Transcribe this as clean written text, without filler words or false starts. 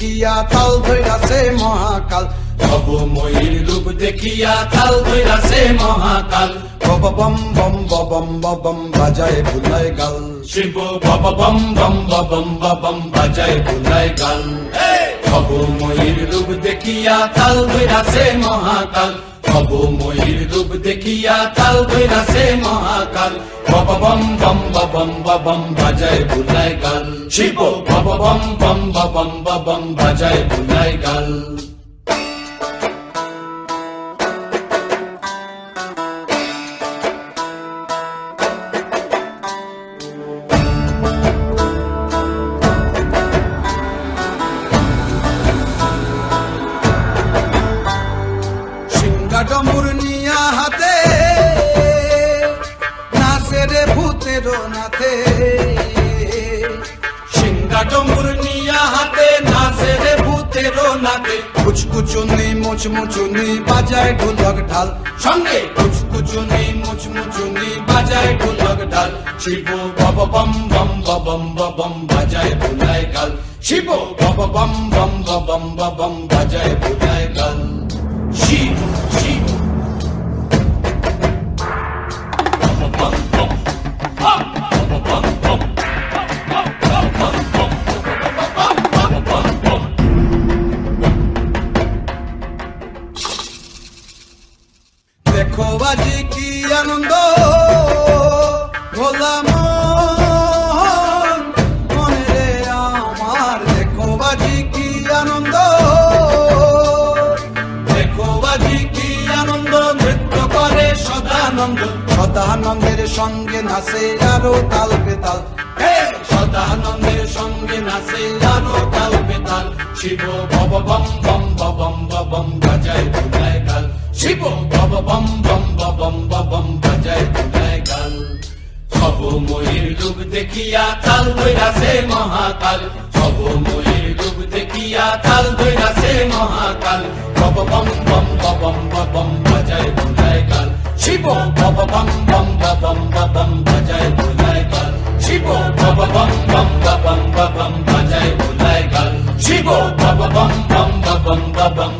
দেখিয়া তাল ধইরাছে মহাকাল, ভবময়ীর রূপ দেখিয়া তাল ধইরাছে মহাকাল। বম বম বম বম বাজায় বুলায় গাল, শিব বব বম বম বম বম বাজায় বুলায় গাল। ভবময়ীর রূপ দেখিয়া তাল ধইরাছে মহাকাল, ভবময়ীর রূপ দেখিয়া তাল ধইরাছে মহাকাল। বব বম বম বম বাজায় বুলায় গাল, শিব বব বম বম বম বাজায় বুলায় গাল। ডমুর নিয়া হাতে নাচে রে ভূতের নাথে, সিংহা ডমুর নিয়া হাতে নাচে রে ভূতের নাথে। কুচকুচুনি মুচমুচুনি বাজায় ঢোলক ঢাল, সঙ্গে কুচকুচুনি মুচমুচুনি বাজায় ঢোলক ঢাল। শিব বব বম বম বাজায় বুলায় গাল, শিব বব বম বম বাজায় বুলায় গাল। শিব শিব দেখো বাজি কি আনন্দ ভোলা মনে রে আমার, দেখো বাজি কি আনন্দ, দেখো বাজি কি আনন্দ, নৃত্য করে সদানন্দ। সদানন্দের সঙ্গে নাচে আরো তাল বেতাল, সদানন্দের সঙ্গে নাচে আরো তাল বেতাল। শিব বব বম বম বাজায় বুলায় গাল, শিব বব বম বম বাজায় বুলায় গাল। ভবময়ীর রূপ দেখিয়া তাল ধইরাছে মহাকাল, ভবময়ীর রূপ দেখিয়া তাল ধইরাছে মহাকাল। বব বম বম বাজায় বুলায় গাল, শিব বব বম বম বাজায় বুলায় গাল, শিব বব বম বম বাজায় বুলায় গাল, শিব বব বম বম